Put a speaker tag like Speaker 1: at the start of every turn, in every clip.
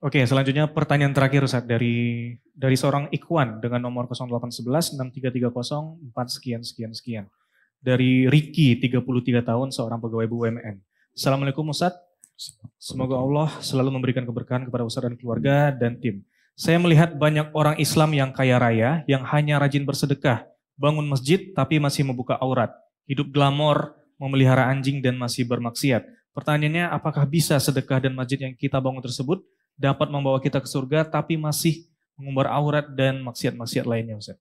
Speaker 1: Oke, selanjutnya pertanyaan terakhir Ustaz dari seorang Ikhwan dengan nomor 0811 6330 4 sekian sekian sekian. Dari Ricky 33 tahun seorang pegawai BUMN. Assalamualaikum Ustaz. Semoga Allah selalu memberikan keberkahan kepada Ustaz dan keluarga dan tim. Saya melihat banyak orang Islam yang kaya raya yang hanya rajin bersedekah, bangun masjid tapi masih membuka aurat, hidup glamor, memelihara anjing dan masih bermaksiat. Pertanyaannya, apakah bisa sedekah dan masjid yang kita bangun tersebut dapat membawa kita ke surga tapi masih mengumbar aurat dan maksiat-maksiat lainnya Ustaz?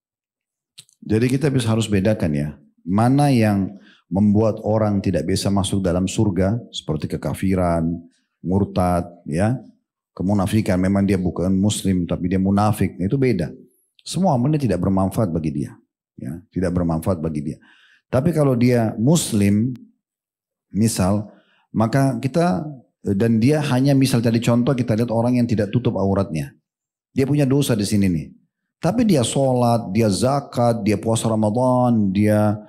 Speaker 2: Jadi kita harus bedakan ya, mana yang membuat orang tidak bisa masuk dalam surga seperti kekafiran, murtad, ya, kemunafikan. Memang dia bukan muslim tapi dia munafik, itu beda. Semua amalnya tidak bermanfaat bagi dia, ya, tidak bermanfaat bagi dia. Tapi kalau dia muslim, misal, maka kita dan dia hanya misal tadi contoh kita lihat orang yang tidak tutup auratnya, dia punya dosa di sini nih. Tapi dia sholat, dia zakat, dia puasa Ramadan, dia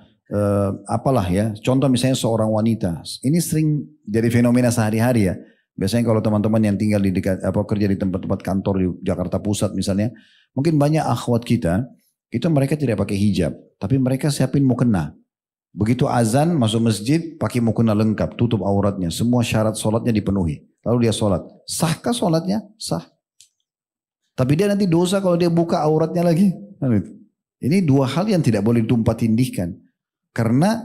Speaker 2: apalah ya. Contoh misalnya seorang wanita. Ini sering jadi fenomena sehari-hari ya. Biasanya kalau teman-teman yang tinggal di dekat kerja di tempat-tempat kantor di Jakarta Pusat misalnya, mungkin banyak akhwat kita, itu mereka tidak pakai hijab, tapi mereka siapin mukena. Begitu azan masuk masjid pakai mukena lengkap, tutup auratnya, semua syarat sholatnya dipenuhi. Lalu dia sholat. Sahkah sholatnya? Sah. Tapi dia nanti dosa kalau dia buka auratnya lagi. Ini dua hal yang tidak boleh ditumpah tindihkan. Karena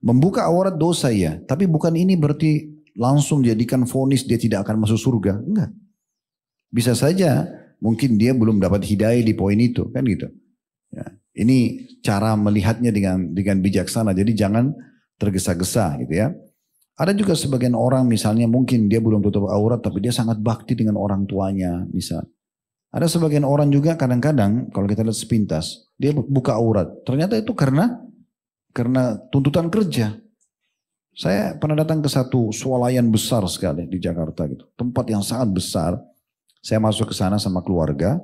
Speaker 2: membuka aurat dosa ya. Tapi bukan ini berarti langsung jadikan vonis dia tidak akan masuk surga. Enggak. Bisa saja mungkin dia belum dapat hidayah di poin itu. Kan gitu. Ya. Ini cara melihatnya dengan bijaksana. Jadi jangan tergesa-gesa gitu ya. Ada juga sebagian orang misalnya mungkin dia belum tutup aurat tapi dia sangat bakti dengan orang tuanya misal. Ada sebagian orang juga kadang-kadang kalau kita lihat sepintas dia buka aurat. Ternyata itu karena tuntutan kerja. Saya pernah datang ke satu swalayan besar sekali di Jakarta gitu. Tempat yang sangat besar. Saya masuk ke sana sama keluarga.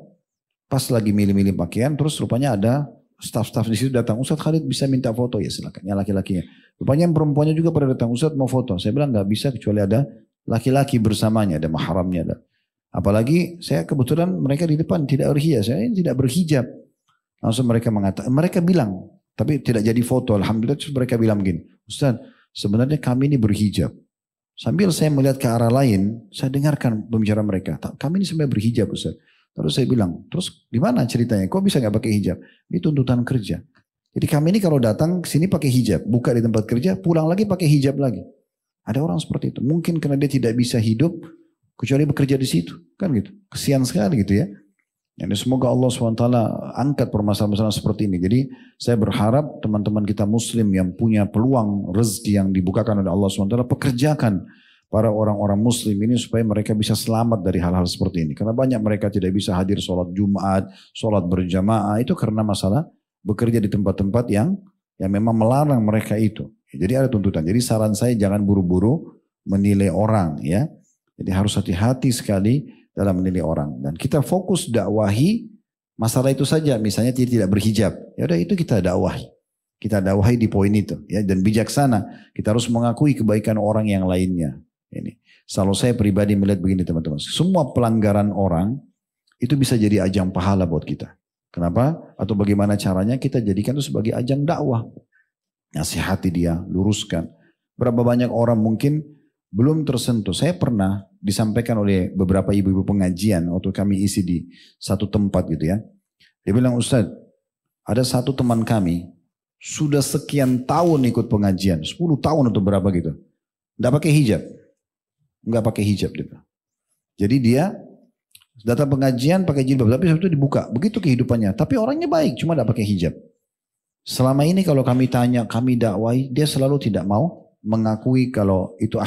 Speaker 2: Pas lagi milih-milih pakaian terus rupanya ada staf-staf di situ datang. Ustadz Khalid bisa minta foto? Ya silakan. Ya laki-lakinya. Rupanya yang perempuannya juga pada datang. Ustadz mau foto. Saya bilang nggak bisa kecuali ada laki-laki bersamanya. Ada mahramnya. Ada. Apalagi saya kebetulan mereka di depan tidak berhijab. Saya tidak berhijab. Langsung mereka mengatakan. Mereka bilang. Tapi tidak jadi foto. Alhamdulillah terus mereka bilang begini. Ustadz sebenarnya kami ini berhijab. Sambil saya melihat ke arah lain. Saya dengarkan pembicaraan mereka. Kami ini sebenarnya berhijab Ustadz. Terus saya bilang, terus gimana ceritanya? Kok bisa nggak pakai hijab? Ini tuntutan kerja. Jadi kami ini kalau datang ke sini pakai hijab, buka di tempat kerja, pulang lagi pakai hijab lagi. Ada orang seperti itu. Mungkin karena dia tidak bisa hidup kecuali bekerja di situ, kan gitu. Kesian sekali gitu ya. Jadi semoga Allah SWT angkat permasalahan-permasalahan seperti ini. Jadi saya berharap teman-teman kita Muslim yang punya peluang rezeki yang dibukakan oleh Allah SWT pekerjakan para orang-orang muslim ini supaya mereka bisa selamat dari hal-hal seperti ini. Karena banyak mereka tidak bisa hadir sholat Jumat, sholat berjamaah, itu karena masalah bekerja di tempat-tempat yang memang melarang mereka itu. Jadi ada tuntutan. Jadi saran saya jangan buru-buru menilai orang ya. Jadi harus hati-hati sekali dalam menilai orang. Dan kita fokus dakwahi masalah itu saja. Misalnya tidak berhijab. Ya udah itu kita dakwahi. Kita dakwahi di poin itu. Ya, dan bijaksana. Kita harus mengakui kebaikan orang yang lainnya. Ini. Selalu saya pribadi melihat begini teman-teman. Semua pelanggaran orang itu bisa jadi ajang pahala buat kita. Kenapa? Atau bagaimana caranya kita jadikan itu sebagai ajang dakwah. Nasihati dia, luruskan. Berapa banyak orang mungkin belum tersentuh. Saya pernah disampaikan oleh beberapa ibu-ibu pengajian waktu kami isi di satu tempat gitu ya. Dia bilang, Ustadz, ada satu teman kami sudah sekian tahun ikut pengajian. 10 tahun atau berapa gitu. Nggak pakai hijab. Nggak pakai hijab dia. Jadi dia datang pengajian pakai jilbab, tapi itu dibuka. Begitu kehidupannya. Tapi orangnya baik, cuma nggak pakai hijab. Selama ini kalau kami tanya, kami dakwai, dia selalu tidak mau mengakui kalau itu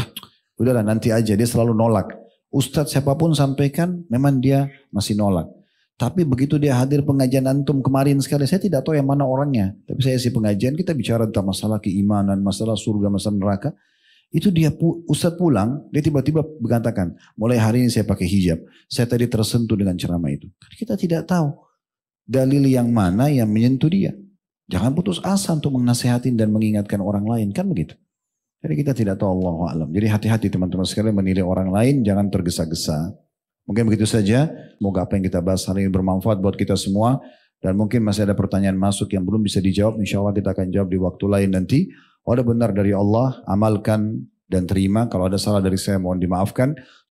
Speaker 2: udahlah nanti aja. Dia selalu nolak. Ustadz siapapun sampaikan, memang dia masih nolak. Tapi begitu dia hadir pengajian antum kemarin sekali, saya tidak tahu yang mana orangnya. Tapi saya isi pengajian, kita bicara tentang masalah keimanan, masalah surga, masalah neraka. Itu dia Ustadz pulang, dia tiba-tiba mengatakan, mulai hari ini saya pakai hijab. Saya tadi tersentuh dengan ceramah itu. Kita tidak tahu dalil yang mana yang menyentuh dia. Jangan putus asa untuk menasihatin dan mengingatkan orang lain, kan begitu. Jadi kita tidak tahu, Allahu a'lam. Jadi hati-hati teman-teman sekalian menilai orang lain, jangan tergesa-gesa. Mungkin begitu saja. Semoga apa yang kita bahas hari ini bermanfaat buat kita semua. Dan mungkin masih ada pertanyaan masuk yang belum bisa dijawab. Insya Allah kita akan jawab di waktu lain nanti. Kalau ada benar dari Allah, amalkan dan terima. Kalau ada salah dari saya, mohon dimaafkan.